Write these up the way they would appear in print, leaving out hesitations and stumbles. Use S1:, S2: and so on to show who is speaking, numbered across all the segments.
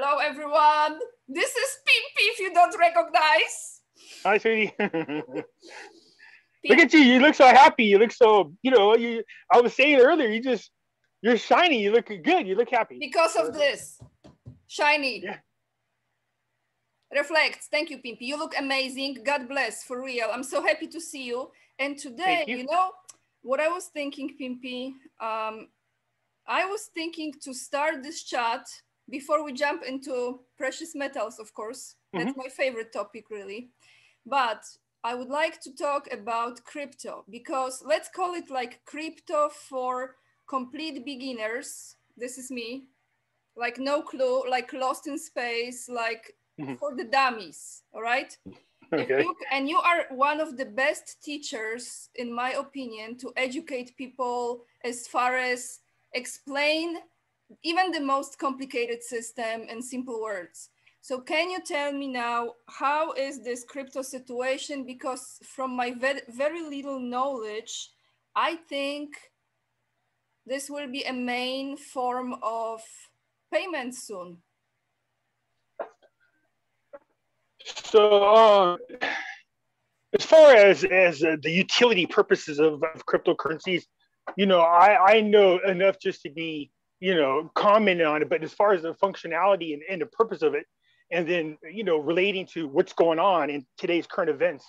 S1: Hello, everyone. This is Pimpy, if you don't recognize.
S2: Hi, sweetie. Look at you. You look so happy. You look so, I was saying earlier, you're shiny. You look good. You look happy.
S1: Because of this. Shiny.
S2: Yeah.
S1: Reflects. Thank you, Pimpy. You look amazing. God bless, for real. I'm so happy to see you. And today, you know, what I was thinking, Pimpy, I was thinking to start this chat before we jump into precious metals, of course. That's my favorite topic, really. But I would like to talk about crypto, because let's call it like crypto for complete beginners. This is me. Like no clue, like lost in space, like for the dummies, all right?
S2: Okay.
S1: And you are one of the best teachers, in my opinion, to educate people as far as explain even the most complicated system in simple words. So can you tell me now, how is this crypto situation? Because from my very little knowledge, I think this will be a main form of payment soon.
S2: So as far as the utility purposes of cryptocurrencies, I know enough just to be, commenting on it. But as far as the functionality and the purpose of it, and then, relating to what's going on in today's current events,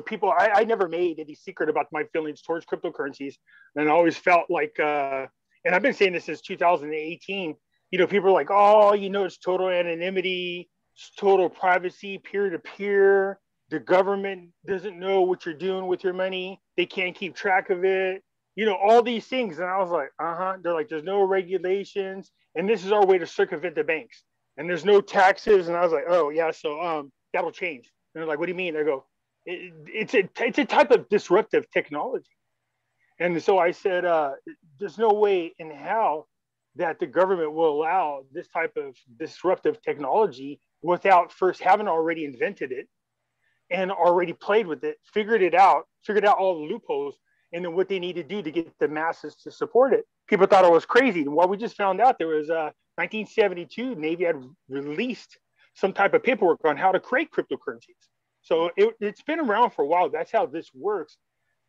S2: people, I never made any secret about my feelings towards cryptocurrencies. And I always felt like, and I've been saying this since 2018, people are like, oh, it's total anonymity, it's total privacy, peer-to-peer. The government doesn't know what you're doing with your money. They can't keep track of it. All these things. And I was like, They're like, there's no regulations. And this is our way to circumvent the banks. And there's no taxes. And I was like, oh, yeah, so that'll change. And they're like, what do you mean? I go, it's a type of disruptive technology. And so I said, there's no way in hell that the government will allow this type of disruptive technology without first having already invented it and already played with it, figured out all the loopholes, and then what they need to do to get the masses to support it. People thought I was crazy. And what we just found out, there was 1972, Navy had released some type of paperwork on how to create cryptocurrencies. So it's been around for a while. That's how this works.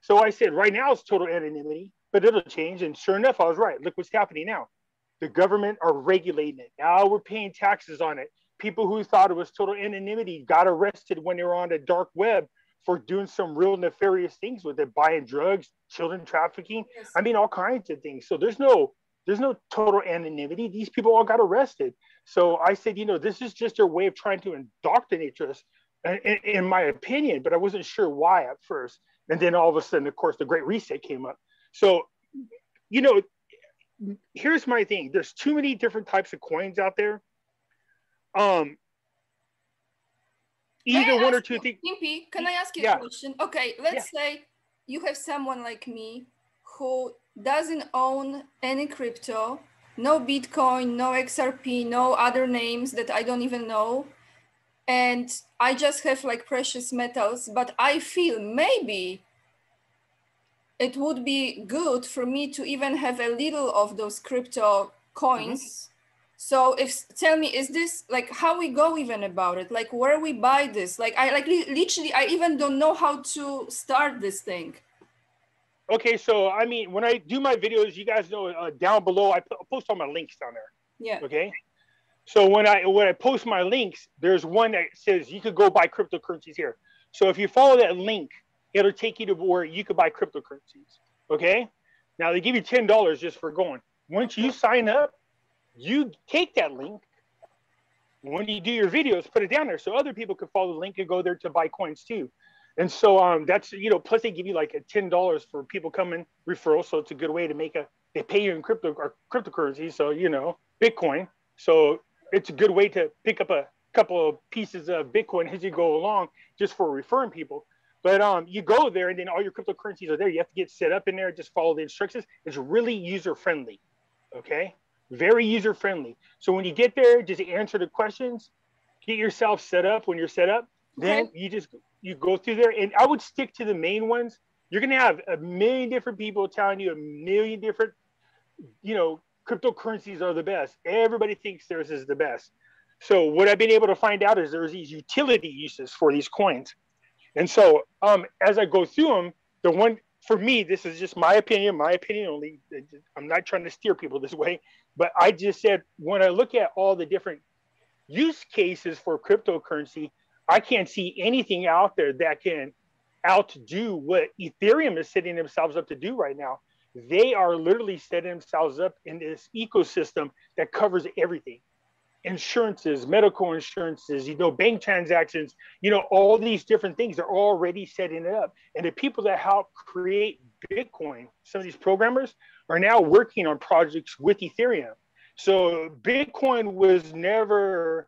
S2: So I said, right now it's total anonymity, but it'll change. And sure enough, I was right. Look what's happening now. The government are regulating it. Now we're paying taxes on it. People who thought it was total anonymity got arrested when they were on the dark web for doing some real nefarious things with it, buying drugs, children trafficking. Yes. I mean, all kinds of things. So there's no total anonymity. These people all got arrested. So I said, this is just their way of trying to indoctrinate us, in my opinion, but I wasn't sure why at first. And then all of a sudden, of course, the Great Reset came up. So, here's my thing. There's too many different types of coins out there. Either one or two things.
S1: Pimpy, can I ask you a question? Okay, let's say you have someone like me who doesn't own any crypto, no Bitcoin, no XRP, no other names that I don't even know. And I just have like precious metals, but I feel maybe it would be good for me to even have a little of those crypto coins. So tell me, is this like how we go even about it? Like where we buy this? Like literally, I even don't know how to start this thing.
S2: Okay, so I mean, when I do my videos, you guys know down below, I post all my links down there.
S1: Yeah.
S2: Okay. So when I post my links, there's one that says you could go buy cryptocurrencies here. So if you follow that link, it'll take you to where you could buy cryptocurrencies. Okay. Now they give you $10 just for going. Once you sign up, you take that link. When you do your videos, put it down there so other people can follow the link and go there to buy coins too. And so that's, plus they give you like $10 for people coming referral. So it's a good way to they pay you in cryptocurrency. So, Bitcoin. So it's a good way to pick up a couple of pieces of Bitcoin as you go along just for referring people. But you go there and then all your cryptocurrencies are there. You have to get set up in there, just follow the instructions. It's really user-friendly, okay? Very user-friendly. So when you get there, just answer the questions, get yourself set up. When you're set up, then you go through there. And I would stick to the main ones. You're going to have a million different people telling you a million different, cryptocurrencies are the best. Everybody thinks theirs is the best. So what I've been able to find out is there's these utility uses for these coins. And so as I go through them, the one for me, this is just my opinion only. I'm not trying to steer people this way, but I just said, when I look at all the different use cases for cryptocurrency, I can't see anything out there that can outdo what Ethereum is setting themselves up to do right now. They are literally setting themselves up in this ecosystem that covers everything. Insurances, medical insurances, bank transactions, all these different things are already setting it up. And the people that help create Bitcoin, some of these programmers, are now working on projects with Ethereum. So Bitcoin was never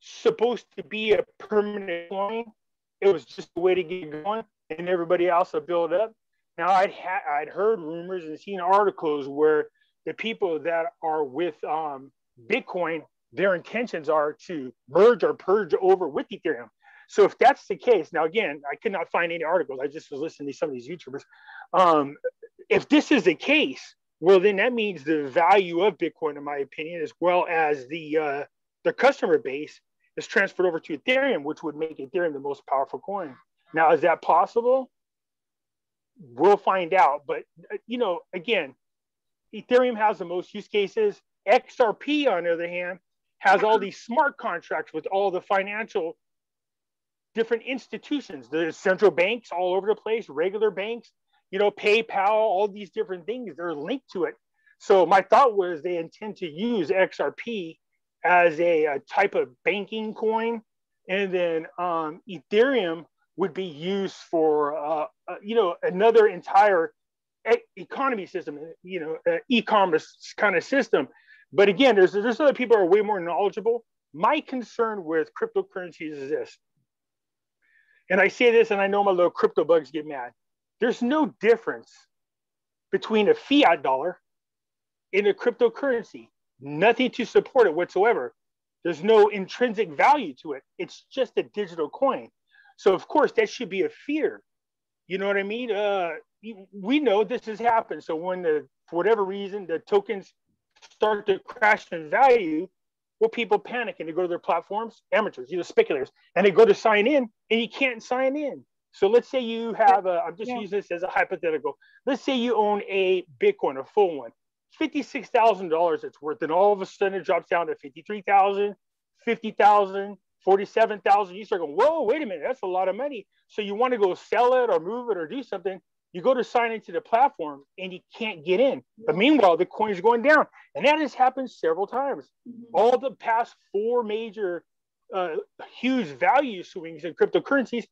S2: supposed to be a permanent coin. It was just a way to get going, and everybody else will build up. Now, I'd heard rumors and seen articles where the people that are with Bitcoin, their intentions are to merge or purge over with Ethereum. So if that's the case, now again, I could not find any articles. I just was listening to some of these YouTubers. If this is the case, well, then that means the value of Bitcoin, in my opinion, as well as the customer base, is transferred over to Ethereum, which would make Ethereum the most powerful coin. Now, is that possible? We'll find out. But again, Ethereum has the most use cases. XRP, on the other hand, has all these smart contracts with all the financial different institutions, the central banks all over the place, regular banks, PayPal, all these different things, they're linked to it. So my thought was they intend to use XRP as a type of banking coin, and then Ethereum would be used for another entire economy system, e-commerce kind of system. But again, there's other people who are way more knowledgeable. My concern with cryptocurrencies is this, and I say this, and I know my little crypto bugs get mad. There's no difference between a fiat dollar and a cryptocurrency. Nothing to support it whatsoever. There's no intrinsic value to it. It's just a digital coin. So of course that should be a fear. You know what I mean? We know this has happened. So when for whatever reason, the tokens start to crash in value, well, people panic and they go to their platforms, amateurs, speculators, and they go to sign in and you can't sign in. So let's say you have I'm just using this as a hypothetical. Let's say you own a Bitcoin, a full one, $56,000 it's worth, and all of a sudden it drops down to 53,000, 50,000, 47,000. You start going, whoa, wait a minute, that's a lot of money. So you want to go sell it or move it or do something. You go to sign into the platform and you can't get in. But meanwhile, the coin is going down. And that has happened several times. All the past 4 major huge value swings in cryptocurrencies,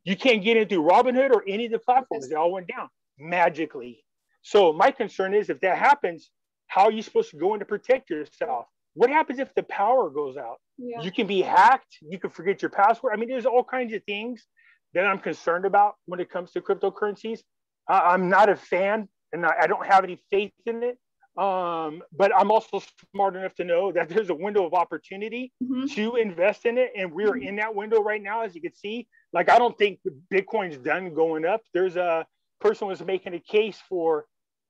S2: you can't get into Robinhood or any of the platforms. They all went down magically. So my concern is, if that happens, how are you supposed to go in to protect yourself? What happens if the power goes out? Yeah. You can be hacked. You can forget your password. I mean, there's all kinds of things that I'm concerned about when it comes to cryptocurrencies. I'm not a fan, and I don't have any faith in it. But I'm also smart enough to know that there's a window of opportunity to invest in it. And we're in that window right now, as you can see. Like, I don't think Bitcoin's done going up. There's a person was making a case for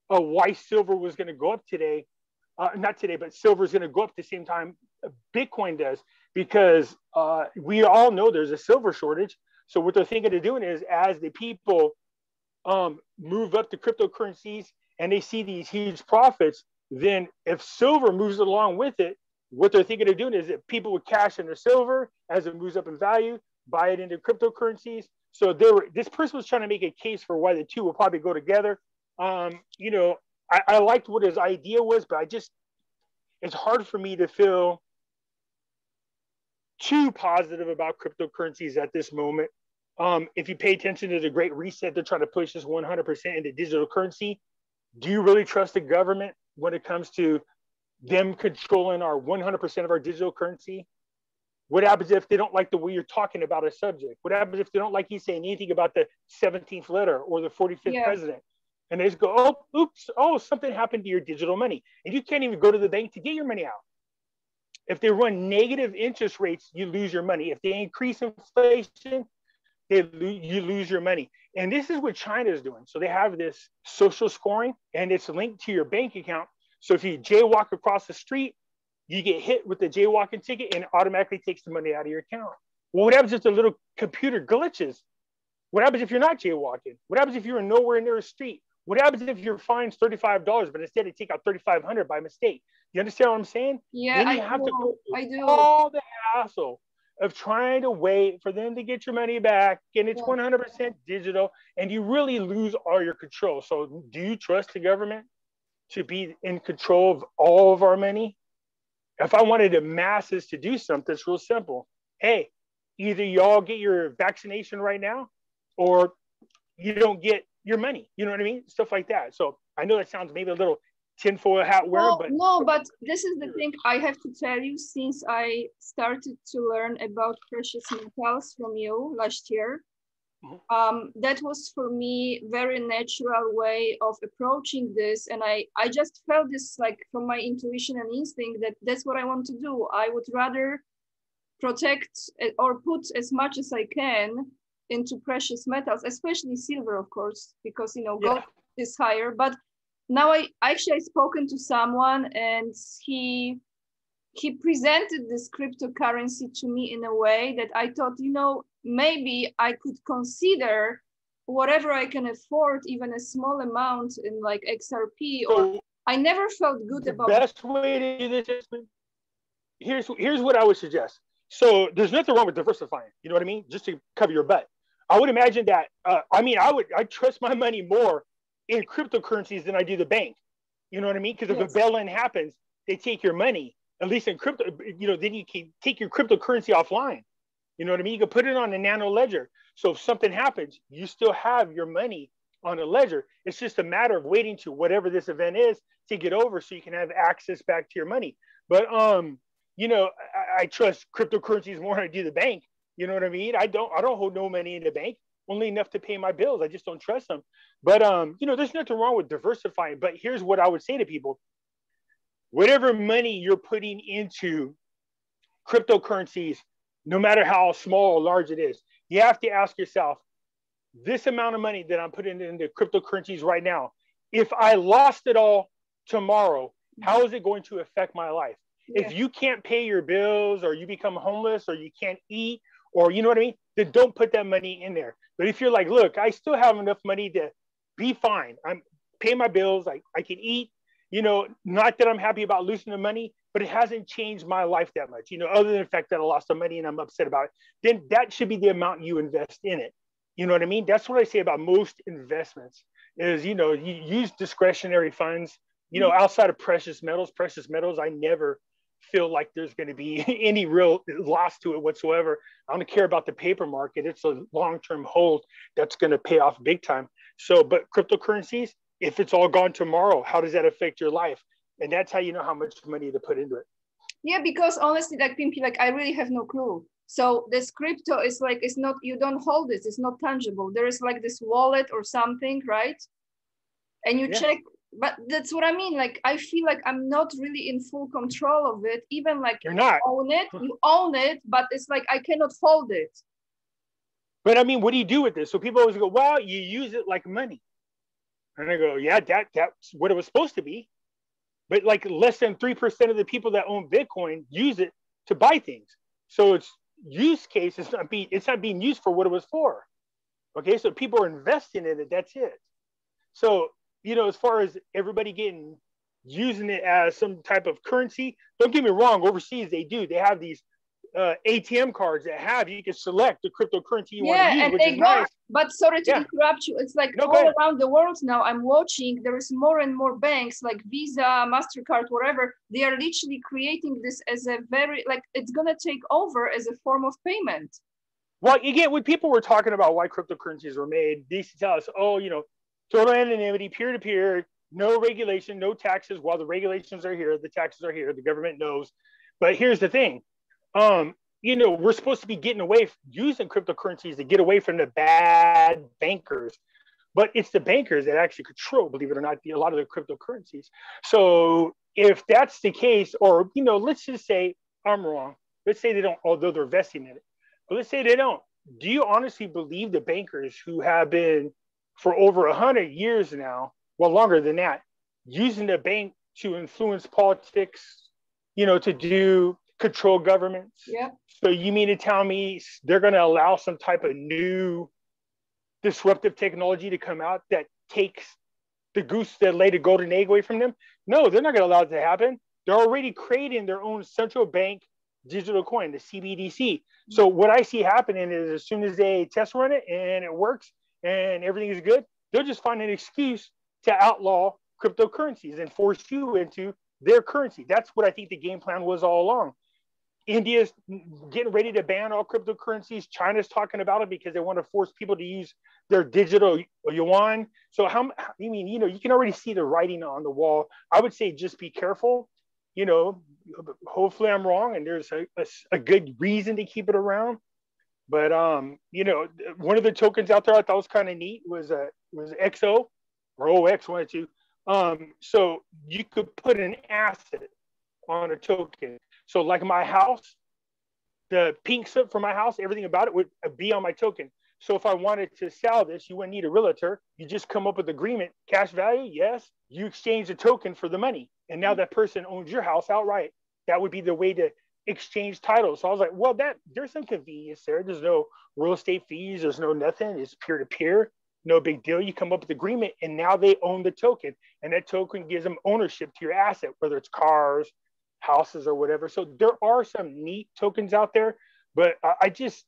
S2: why silver was going to go up today. Not today, but silver is going to go up at the same time Bitcoin does, because we all know there's a silver shortage. So what they're thinking of doing is, as the people move up to cryptocurrencies and they see these huge profits, then if silver moves along with it, what they're thinking of doing is that people would cash in their silver as it moves up in value, buy it into cryptocurrencies. So this person was trying to make a case for why the two will probably go together. I liked what his idea was, but it's hard for me to feel too positive about cryptocurrencies at this moment. If you pay attention to the Great Reset, they're trying to push this 100% into digital currency. Do you really trust the government when it comes to them controlling our 100% of our digital currency? What happens if they don't like the way you're talking about a subject? What happens if they don't like you saying anything about the 17th letter or the 45th president? And they just go, oh, oops, oh, something happened to your digital money. And you can't even go to the bank to get your money out. If they run negative interest rates, you lose your money. If they increase inflation, you lose your money. And this is what China is doing. So they have this social scoring, and it's linked to your bank account. So if you jaywalk across the street, you get hit with the jaywalking ticket and it automatically takes the money out of your account. Well, what happens if the little computer glitches? What happens if you're not jaywalking? What happens if you're nowhere near a street? What happens if your fine's $35, but instead they take out $3,500 by mistake? You understand what I'm saying?
S1: Yeah,
S2: then you have to go
S1: I do.
S2: all the hassle of trying to wait for them to get your money back, and it's 100% digital, and you really lose all your control. So do you trust the government to be in control of all of our money? If I wanted the masses to do something, it's real simple. Hey, either y'all get your vaccination right now, or you don't get your money. You know what I mean? Stuff like that. So I know that sounds maybe a little tinfoil hat wearing, but
S1: no, but this is the thing I have to tell you. Since I started to learn about precious metals from you last year, that was for me very natural way of approaching this, and I just felt this like from my intuition and instinct that that's what I want to do. I would rather protect or put as much as I can into precious metals, especially silver, of course, because gold is higher. But now I spoken to someone, and he presented this cryptocurrency to me in a way that I thought, maybe I could consider whatever I can afford, even a small amount in like XRP. Or I never felt good about
S2: the best way to do this. Here's what I would suggest. So there's nothing wrong with diversifying. You know what I mean? Just to cover your butt. I would imagine that. I trust my money more in cryptocurrencies than I do the bank. You know what I mean? Because if a bail-in happens, they take your money. At least in crypto, then you can take your cryptocurrency offline. You know what I mean? You can put it on a nano ledger. So if something happens, you still have your money on a ledger. It's just a matter of waiting to whatever this event is to get over, so you can have access back to your money. But I trust cryptocurrencies more than I do the bank. You know what I mean? I don't hold no money in the bank, only enough to pay my bills. I just don't trust them. But there's nothing wrong with diversifying. But here's what I would say to people: whatever money you're putting into cryptocurrencies, no matter how small or large it is, you have to ask yourself, this amount of money that I'm putting into cryptocurrencies right now, if I lost it all tomorrow, how is it going to affect my life? If you can't pay your bills, or you become homeless, or you can't eat, or you know what I mean, then don't put that money in there. But if you're like, look, I still have enough money to be fine. I'm paying my bills. I can eat, not that I'm happy about losing the money, but it hasn't changed my life that much, other than the fact that I lost the money and I'm upset about it, then that should be the amount you invest in it. You know what I mean? That's what I say about most investments is, you use discretionary funds, outside of precious metals. I never feel like there's going to be any real loss to it whatsoever. I don't care about the paper market. It's a long-term hold that's going to pay off big time. So, but cryptocurrencies, if it's all gone tomorrow, how does that affect your life? And that's how you know how much money to put into it.
S1: Yeah, because honestly, like Pimpy, like I really have no clue. So this crypto is like, it's not, you don't hold it, it's not tangible. There is like this wallet or something, right? And you check, but that's what I mean. Like, I feel like I'm not really in full control of it. Even like
S2: you're not.
S1: You own it, but it's like, I cannot hold it.
S2: But I mean, what do you do with this? So people always go, well, you use it like money. And I go, yeah, that's what it was supposed to be. But like less than 3% of the people that own Bitcoin use it to buy things. So its use case is not being used for what it was for. Okay, so people are investing in it. That's it. So, as far as everybody using it as some type of currency, don't get me wrong, overseas they do. They have these ATM cards that you can select the cryptocurrency you want to use, which is nice.
S1: But sorry to interrupt you. It's like all around the world now, I'm watching, there is more and more banks like Visa, MasterCard, whatever. They are literally creating this as a very, like, it's going to take over as a form of payment.
S2: Well, again, when people were talking about why cryptocurrencies were made, they used to tell us, total anonymity, peer-to-peer, no regulation, no taxes. While the regulations are here, the taxes are here, the government knows. But here's the thing. We're supposed to be getting away from using cryptocurrencies to get away from the bad bankers. But it's the bankers that actually control, believe it or not, a lot of the cryptocurrencies. So if that's the case, or, let's just say I'm wrong. Let's say they don't, although they're investing in it. But let's say they don't. Do you honestly believe the bankers who have been for over 100 years now, well, longer than that, using the bank to influence politics, to do control governments.
S1: Yeah.
S2: So you mean to tell me they're going to allow some type of new disruptive technology to come out that takes the goose that laid a golden egg away from them? No, they're not going to allow it to happen. They're already creating their own central bank digital coin, the CBDC. So what I see happening is as soon as they test run it and it works and everything is good, they'll just find an excuse to outlaw cryptocurrencies and force you into their currency. That's what I think the game plan was all along. India's getting ready to ban all cryptocurrencies. China's talking about it because they want to force people to use their digital yuan. So you can already see the writing on the wall. I would say just be careful. Hopefully I'm wrong and there's a good reason to keep it around. But one of the tokens out there I thought was kind of neat was XO or OX, one or two. So you could put an asset on a token. So like my house, the pink slip for my house, everything about it would be on my token. So if I wanted to sell this, you wouldn't need a realtor. You just come up with agreement, cash value, yes. You exchange the token for the money. And now that person owns your house outright. That would be the way to exchange titles. So I was like, well, there's some convenience there. There's no real estate fees. There's no nothing. It's peer-to-peer. No big deal. You come up with agreement and now they own the token. And that token gives them ownership to your asset, whether it's cars, houses or whatever. So there are some neat tokens out there, but I just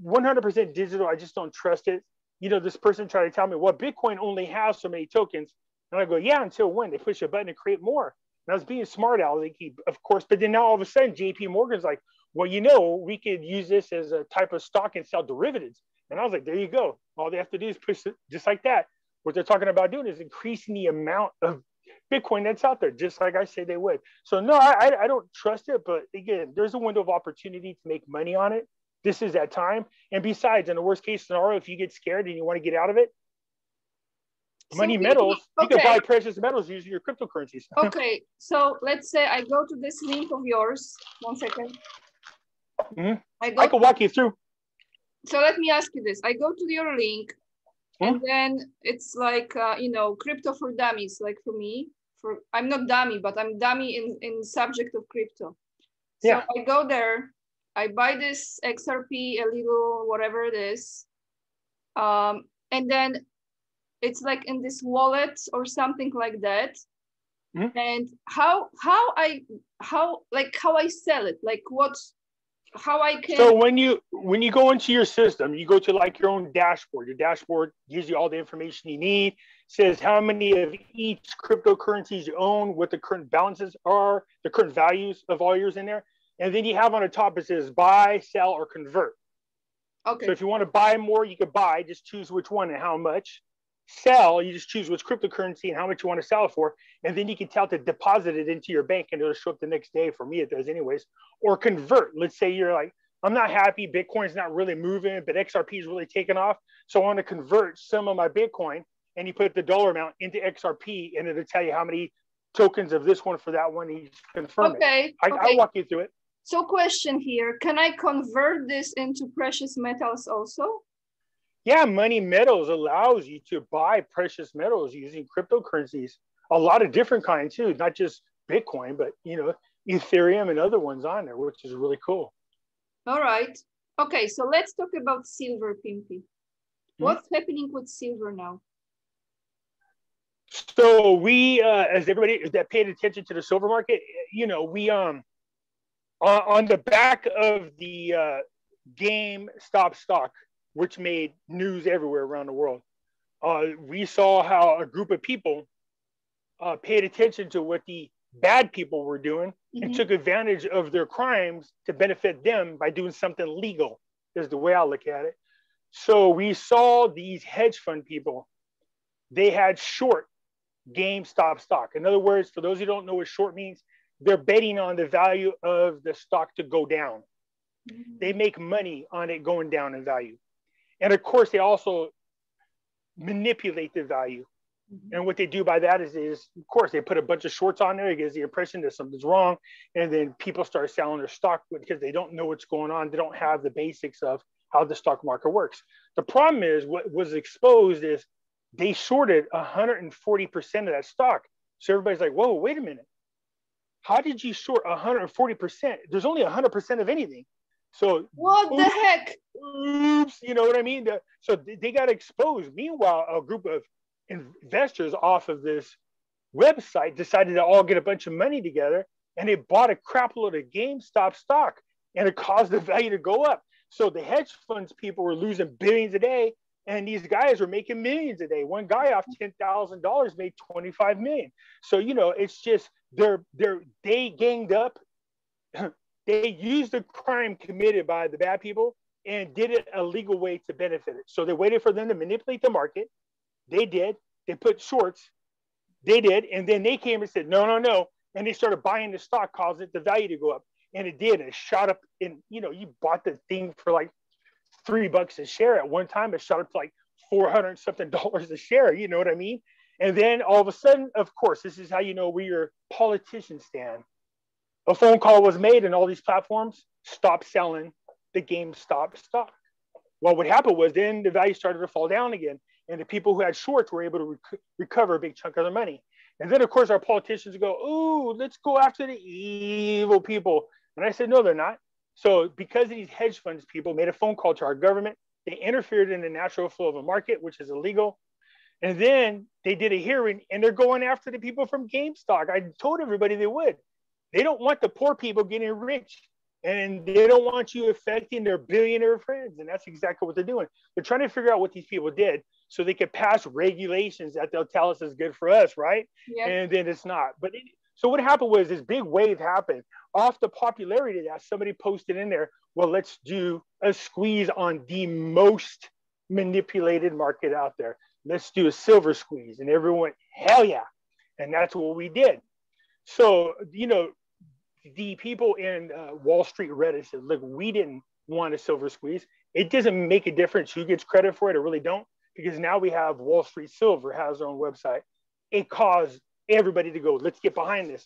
S2: 100% digital. I just don't trust it. This person tried to tell me, well, Bitcoin only has so many tokens. And I go, yeah, until when they push a button to create more. And I was being smart aleck, of course, but then now all of a sudden JP Morgan's like, well, we could use this as a type of stock and sell derivatives. And I was like, there you go. All they have to do is push it just like that. What they're talking about doing is increasing the amount of Bitcoin that's out there, just like I said they would. So no, I don't trust it. But again, there's a window of opportunity to make money on it. This is that time. And besides, in the worst case scenario, if you get scared and you want to get out of it, money metals, you can buy precious metals using your cryptocurrencies.
S1: Okay, so let's say I go to this link of yours. 1 second.
S2: Mm-hmm. I can walk you through.
S1: So let me ask you this. I go to your link and then it's like, crypto for dummies, like for me. I'm not dummy, but I'm dummy in subject of crypto. So yeah. I go there, I buy this XRP, a little, whatever it is. And then it's like in this wallet or something like that. Mm-hmm. And how I sell it, like how I can.
S2: So when you go into your system, you go to like your own dashboard. Your dashboard gives you all the information you need, says how many of each cryptocurrencies you own, what the current balances are, the current values of all yours in there. And then you have on the top, it says buy, sell, or convert. Okay. So if you want to buy more, you could buy, just choose which one and how much. Sell, you just choose which cryptocurrency and how much you want to sell it for. And then you can tell to deposit it into your bank and it'll show up the next day. For me, it does anyways. Or convert. Let's say you're like, I'm not happy. Bitcoin's not really moving, but XRP is really taking off. So I want to convert some of my Bitcoin, and you put the dollar amount into XRP and it'll tell you how many tokens of this one for that one. You confirm it. I'll walk you through it.
S1: So question here, can I convert this into precious metals also?
S2: Yeah, Money Metals allows you to buy precious metals using cryptocurrencies. A lot of different kinds too, not just Bitcoin, but Ethereum and other ones on there, which is really cool.
S1: All right. Okay, so let's talk about silver, Pimpy. What's happening with silver now?
S2: So we, as everybody that paid attention to the silver market, we on the back of the GameStop stock, which made news everywhere around the world. We saw how a group of people paid attention to what the bad people were doing and took advantage of their crimes to benefit them by doing something legal, is the way I look at it. So we saw these hedge fund people, they had short GameStop stock. In other words, for those who don't know what short means, they're betting on the value of the stock to go down. They make money on it going down in value. And of course, they also manipulate the value. And what they do by that is, of course, they put a bunch of shorts on there. It gives the impression that something's wrong. And then people start selling their stock because they don't know what's going on. They don't have the basics of how the stock market works. The problem is what was exposed is they shorted 140% of that stock. So everybody's like, whoa, wait a minute. how did you short 140%? There's only 100% of anything. So
S1: what the heck?
S2: Oops, you know what I mean? So they got exposed. Meanwhile, a group of investors off of this website decided to all get a bunch of money together, and they bought a crap load of GameStop stock, and it caused the value to go up. So the hedge funds people were losing billions a day, and these guys were making millions a day. One guy off $10,000 made 25 million. So it's just they ganged up. They used the crime committed by the bad people and did it a legal way to benefit it. So they waited for them to manipulate the market. They did. They put shorts. They did. And then they came and said, no, no, no. And they started buying the stock, causing the value to go up. And it did. It shot up in, you bought the thing for like $3 a share. At one time, it shot up to like 400 something dollars a share. You know what I mean? And then all of a sudden, of course, this is how you know where your politicians stand. A phone call was made and all these platforms stopped selling the GameStop stock. Well, what happened was then the value started to fall down again. And the people who had shorts were able to recover a big chunk of their money. And then, of course, our politicians go, oh, let's go after the evil people. And I said, no, they're not. So because these hedge funds people made a phone call to our government, they interfered in the natural flow of a market, which is illegal. And then they did a hearing and they're going after the people from GameStop. I told everybody they would. They don't want the poor people getting rich, and they don't want you affecting their billionaire friends. And that's exactly what they're doing. They're trying to figure out what these people did so they could pass regulations that they'll tell us is good for us, right? Yep. And then it's not. So what happened was this big wave happened off the popularity of that. Somebody posted in there, well, let's do a squeeze on the most manipulated market out there. Let's do a silver squeeze. And everyone went, hell yeah. And that's what we did. So, the people in Wall Street Reddit said, look, we didn't want a silver squeeze. It doesn't make a difference who gets credit for it. I really don't, because now we have Wall Street Silver has their own website. It caused everybody to go, let's get behind this.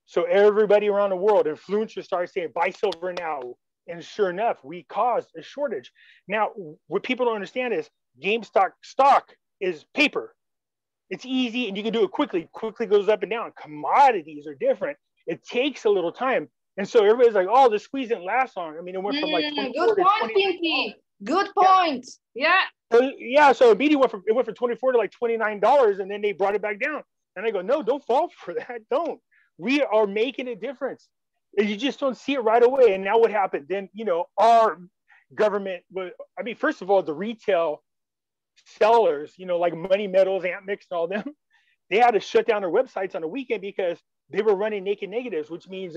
S2: So everybody around the world, influencers started saying, buy silver now. And sure enough, we caused a shortage. Now, what people don't understand is GameStop stock is paper. It's easy and you can do it quickly. Quickly goes up and down. Commodities are different. It takes a little time. And so everybody's like, oh, the squeeze didn't last long. I mean, it went from like 24
S1: good point, Pimpy. Good point.
S2: Yeah. So immediately it went from 24 to like $29, and then they brought it back down. And I go, no, don't fall for that. Don't. We are making a difference. And you just don't see it right away. And now what happened? Then, our government, first of all, the retail sellers, like Money Metals, Ant Mix, and all them, they had to shut down their websites on the weekend because they were running naked negatives, which means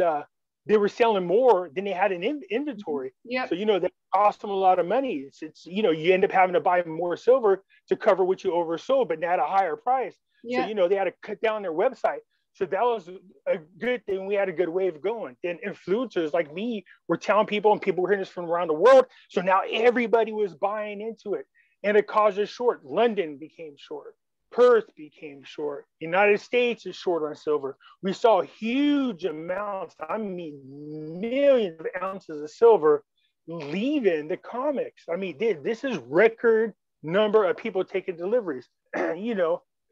S2: they were selling more than they had in inventory.
S1: Yeah.
S2: So, that cost them a lot of money. It's you end up having to buy more silver to cover what you oversold, but at a higher price. Yeah. So, they had to cut down their website. So that was a good thing. We had a good wave going. Then influencers like me were telling people, and people were hearing this from around the world. So now everybody was buying into it. And it caused a short. London became short. Perth became short. United States is short on silver. We saw huge amounts, millions of ounces of silver leaving the comics. This is record number of people taking deliveries.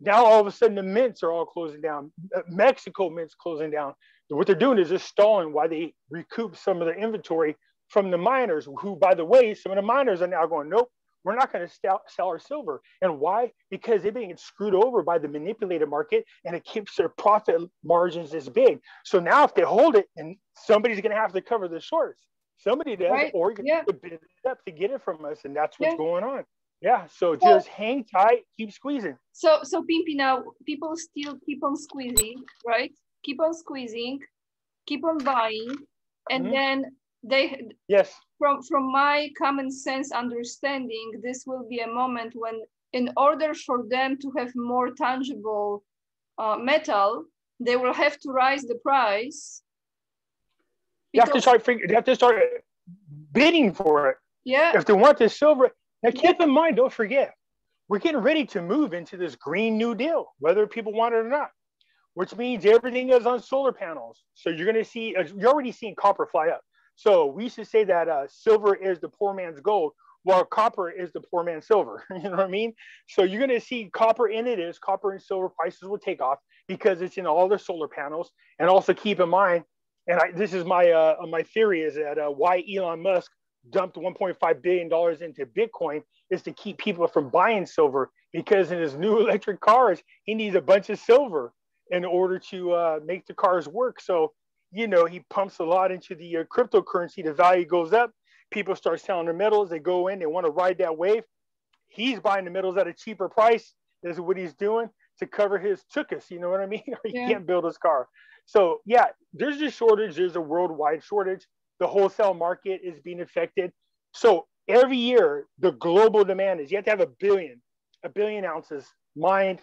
S2: Now all of a sudden the mints are all closing down. Mexico mint's closing down. What they're doing is just stalling while they recoup some of their inventory from the miners, who, by the way, some of the miners are now going, nope, we're not going to sell our silver. And why? Because they're being screwed over by the manipulated market, and it keeps their profit margins this big. So now if they hold it, and somebody's going to have to cover the shorts. Somebody does, right. Or you have to bid it up to get it from us, and that's what's going on. Yeah, so just hang tight, keep squeezing.
S1: So Pimpy, now people still keep on squeezing, right? Keep on squeezing, keep on buying, and then they from my common sense understanding, this will be a moment when, in order for them to have more tangible metal, they will have to raise the price.
S2: You have to start bidding for it.
S1: Yeah.
S2: If they want this silver. Now, keep in mind, don't forget, we're getting ready to move into this Green New Deal, whether people want it or not, which means everything is on solar panels. So you're going to see, you're already seeing copper fly up. So we used to say that silver is the poor man's gold. while copper is the poor man's silver. You know what I mean? So you're going to see copper in it is copper and silver prices will take off because it's in all the solar panels. And also keep in mind, and this is my theory is that why Elon Musk dumped $1.5 billion into Bitcoin is to keep people from buying silver, because in his new electric cars, he needs a bunch of silver in order to make the cars work. So, you know, he pumps a lot into the cryptocurrency. The value goes up. People start selling their metals. They go in, they want to ride that wave. He's buying the metals at a cheaper price. Is what he's doing to cover his tuchus. You know what I mean? Or he can't build his car. So yeah, there's a shortage. There's a worldwide shortage. The wholesale market is being affected. So every year, the global demand is you have to have a billion ounces mined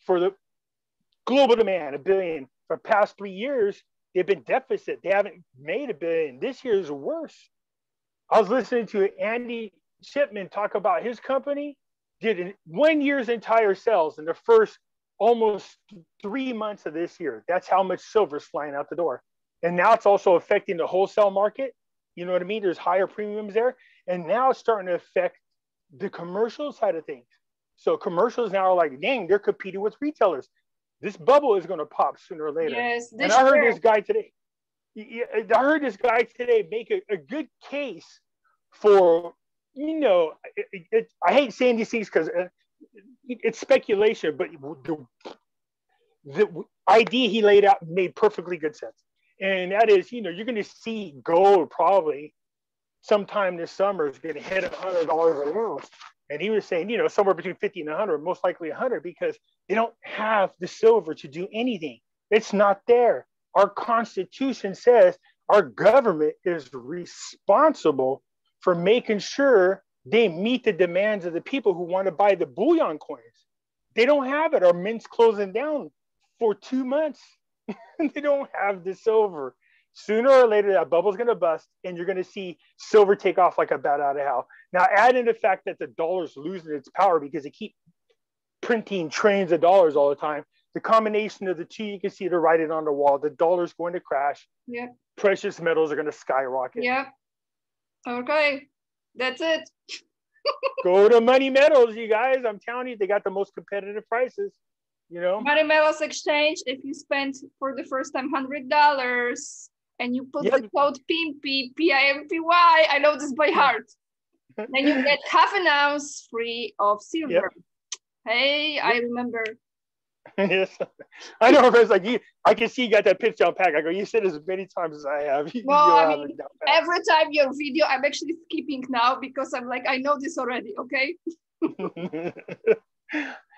S2: for the global demand, a billion. For the past 3 years, they've been deficit. They haven't made a billion. This year is worse. I was listening to Andy Shipman talk about his company did in 1 year's entire sales in the first almost 3 months of this year. That's how much silver is flying out the door. And now it's also affecting the wholesale market. You know what I mean? There's higher premiums there. And now it's starting to affect the commercial side of things. So commercials now are like, dang, they're competing with retailers. This bubble is going to pop sooner or later.
S1: Yes,
S2: and I heard this guy today. I heard this guy today make a good case for, you know, I hate saying these things because it's speculation, but the idea he laid out made perfectly good sense. And that is, you know, you're going to see gold probably sometime this summer is going to hit $100 an ounce. And he was saying, you know, somewhere between 50 and 100, most likely 100, because they don't have the silver to do anything. It's not there. Our Constitution says our government is responsible for making sure they meet the demands of the people who want to buy the bullion coins. They don't have it. Our mint's closing down for 2 months. They don't have the silver. Sooner or later, that bubble's going to bust, and you're going to see silver take off like a bat out of hell. Now, add in the fact that the dollar's losing its power because they keep printing trillions of dollars all the time. The combination of the two, you can see it right on the wall. The dollar's going to crash.
S1: Yeah.
S2: Precious metals are going to skyrocket.
S1: Yeah. Okay. That's it.
S2: Go to Money Metals, you guys. I'm telling you, they got the most competitive prices. You know,
S1: Money Metals Exchange. If you spend for the first time $100 and you put the code Pimpy, Pimpy, I know this by heart, then you get half an ounce free of silver. Yep. Hey, yep. I remember.
S2: Yes, I know. It's like I can see you got that pitch down pack. I go, you said it as many times as I have.
S1: Well, I mean, every time your video, I'm actually skipping now because I'm like, I know this already. Okay.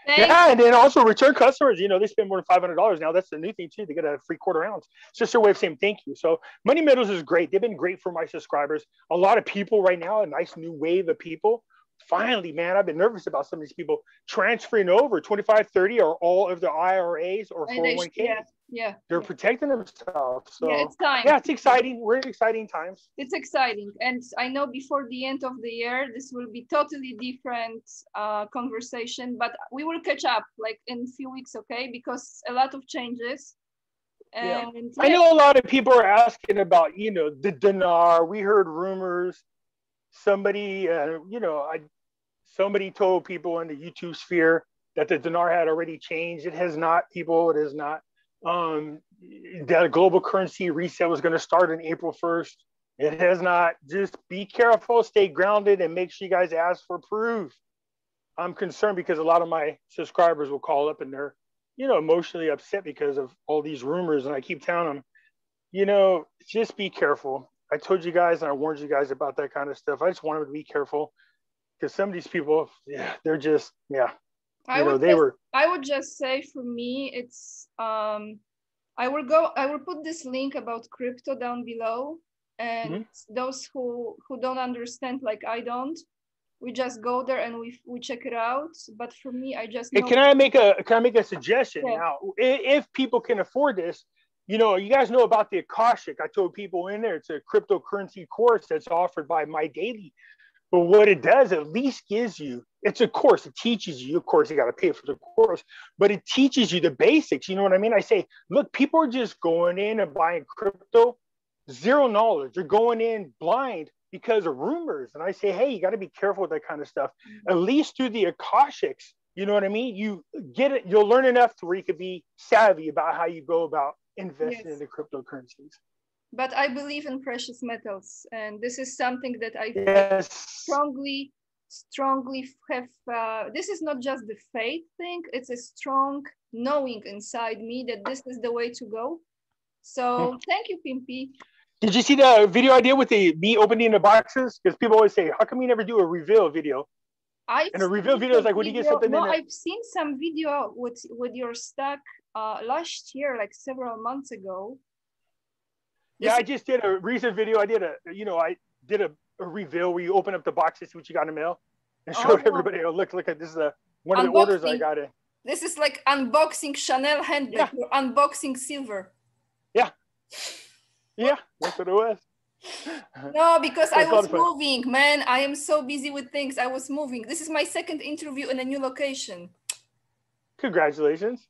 S2: Yeah, and then also return customers, you know, they spend more than $500 now. That's the new thing too. They get a free quarter ounce. It's just their way of saying thank you. So Money Metals is great. They've been great for my subscribers. A lot of people right now, a nice new wave of people. Finally, man, I've been nervous about some of these people transferring over 25, 30 or all of their IRAs or 401ks.
S1: Yeah.
S2: They're protecting themselves. So
S1: yeah, it's time.
S2: Yeah, it's exciting. We're in exciting times.
S1: It's exciting. And I know before the end of the year, this will be totally different conversation, but we will catch up like in a few weeks, okay? Because a lot of changes. And
S2: yeah. I know a lot of people are asking about, you know, the dinar. We heard rumors. Somebody, somebody told people in the YouTube sphere that the dinar had already changed. It has not, people. It is not. That global currency reset was going to start on April 1st. It has not. Just be careful, stay grounded, and make sure you guys ask for proof. I'm concerned because a lot of my subscribers will call up and they're, you know, emotionally upset because of all these rumors. And I keep telling them, you know, just be careful. I told you guys and I warned you guys about that kind of stuff. I just want them to be careful because some of these people, they're just,
S1: I would just say for me, it's, I will put this link about crypto down below, and those who don't understand, like I don't, we just go there and we check it out. But for me, I just know.
S2: Can I make a suggestion now? If people can afford this, you know, you guys know about the Akashic. I told people in there, it's a cryptocurrency course that's offered by My Daily. But what it does, at least gives you, it's a course. It teaches you, of course, you got to pay for the course, but it teaches you the basics. You know what I mean? I say, look, people are just going in and buying crypto, zero knowledge. They're going in blind, because of rumors. And I say, hey, you got to be careful with that kind of stuff. At least through the Akashics, you know what I mean? You get it, you'll learn enough to where you could be savvy about how you go about investing into cryptocurrencies.
S1: But I believe in precious metals, and this is something that I strongly have. This is not just the faith thing; it's a strong knowing inside me that this is the way to go. So thank you, Pimpy.
S2: Did you see the video I did with me opening the boxes? Because people always say, "How come you never do a reveal video?" And a reveal video is like when you get something.
S1: No, I've seen some video with your stock last year, like several months ago.
S2: Yeah, I just did a recent video. I did a reveal where you open up the box to see what you got in the mail and showed everybody. Oh, look at this is one of the orders I got in.
S1: This is like unboxing Chanel handbag. You're unboxing silver.
S2: Yeah. Yeah, that's what it was.
S1: No, because I was moving, man. I am so busy with things. I was moving. This is my second interview in a new location.
S2: Congratulations.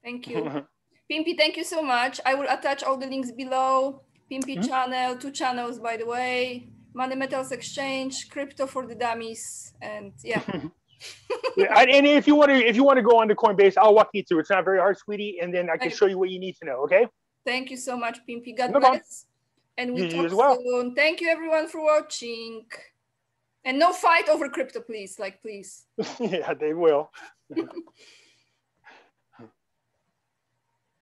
S1: Thank you. Pimpy, thank you so much. I will attach all the links below. Pimpy channel, 2 channels, by the way. Money Metals Exchange, Crypto for the Dummies, and yeah.
S2: And if you want to go on to Coinbase, I'll walk you through. It's not very hard, sweetie, and then I can show you what you need to know. Okay.
S1: Thank you so much, Pimpy. God bless. And we talk soon. Thank you, everyone, for watching. And no fight over crypto, please. Like, please.
S2: Yeah, they will.